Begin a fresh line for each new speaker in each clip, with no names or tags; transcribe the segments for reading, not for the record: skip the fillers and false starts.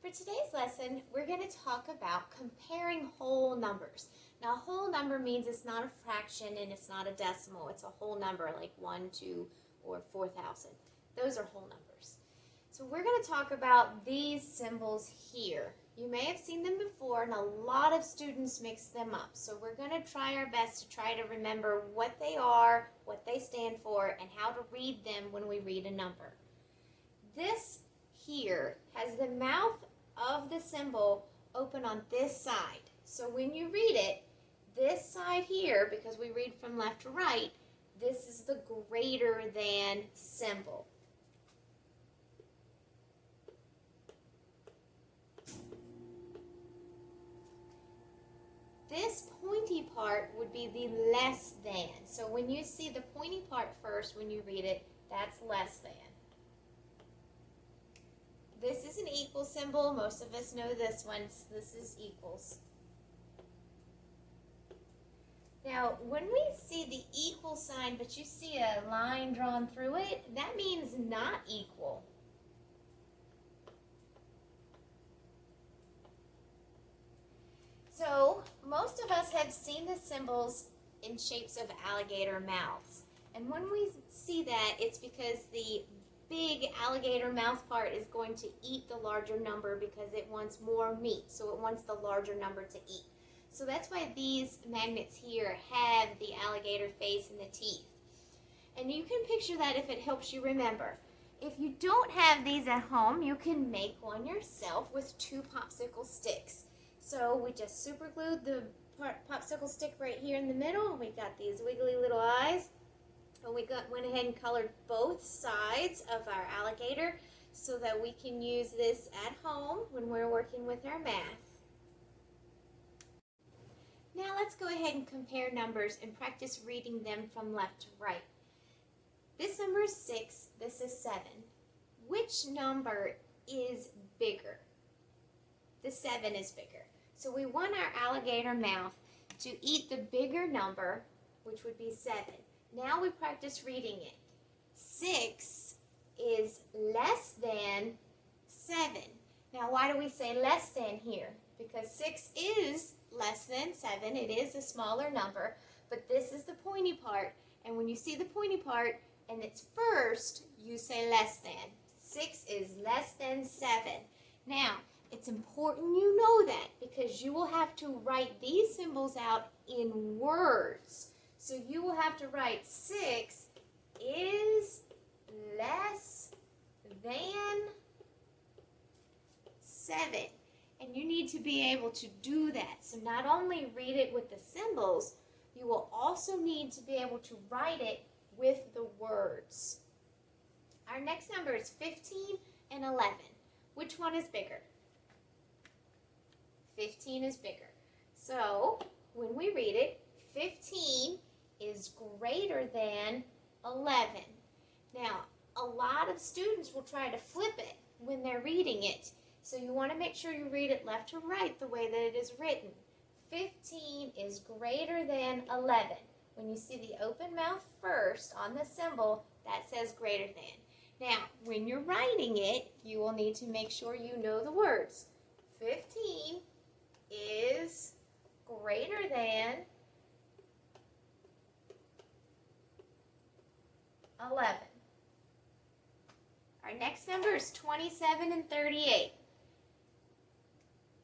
For today's lesson, we're going to talk about comparing whole numbers. Now, a whole number means it's not a fraction and it's not a decimal. It's a whole number like 1, 2, or 4,000. Those are whole numbers. So we're going to talk about these symbols here. You may have seen them before, and a lot of students mix them up. So we're going to try our best to try to remember what they are, what they stand for, and how to read them when we read a number. This here has the mouth of the symbol open on this side. So when you read it, this side here, because we read from left to right, this is the greater than symbol. This pointy part would be the less than. So when you see the pointy part first, when you read it, that's less than. This is an equal symbol. Most of us know this one. This is equals. Now, when we see the equal sign, but you see a line drawn through it, that means not equal. So, most of us have seen the symbols in shapes of alligator mouths. And when we see that, it's because the big alligator mouth part is going to eat the larger number because it wants more meat, so it wants the larger number to eat. So that's why these magnets here have the alligator face and the teeth. And you can picture that if it helps you remember. If you don't have these at home, you can make one yourself with 2 popsicle sticks. So we just super glued the popsicle stick right here in the middle, and we got these wiggly little eyes. And we went ahead and colored both sides of our alligator so that we can use this at home when we're working with our math. Now let's go ahead and compare numbers and practice reading them from left to right. This number is 6, this is 7. Which number is bigger? The 7 is bigger. So we want our alligator mouth to eat the bigger number, which would be 7. Now we practice reading it. 6 is less than 7. Now why do we say less than here? Because 6 is less than 7. It is a smaller number, but this is the pointy part. And when you see the pointy part and it's first, you say less than. 6 is less than 7. Now, it's important you know that because you will have to write these symbols out in words. So you will have to write 6 is less than 7. And you need to be able to do that. So not only read it with the symbols, you will also need to be able to write it with the words. Our next number is 15 and 11. Which one is bigger? 15 is bigger. So when we read it, 15 is greater than 11. Now, a lot of students will try to flip it when they're reading it. So you want to make sure you read it left to right the way that it is written. 15 is greater than 11. When you see the open mouth first on the symbol, that says greater than. Now, when you're writing it, you will need to make sure you know the words. 15 is greater than 11. Our next number is 27 and 38.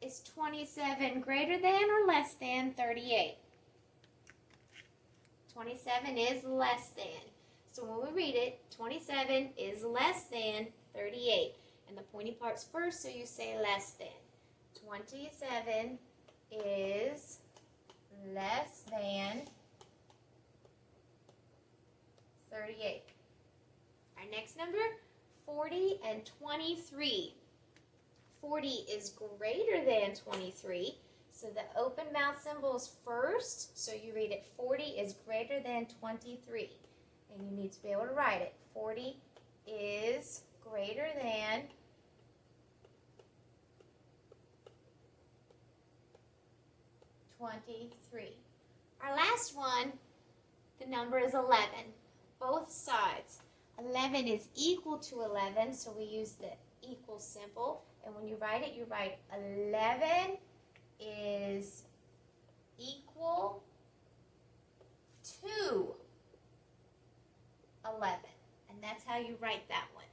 Is 27 greater than or less than 38? 27 is less than. So when we read it, 27 is less than 38. And the pointy part's first, so you say less than. 27 is less than 38. Our next number, 40 and 23. 40 is greater than 23, so the open mouth symbol is first, so you read it 40 is greater than 23. And you need to be able to write it. 40 is greater than 23. Our last one, the number is 11. Both sides. 11 is equal to 11, so we use the equal symbol. And when you write it, you write 11 is equal to 11. And that's how you write that one.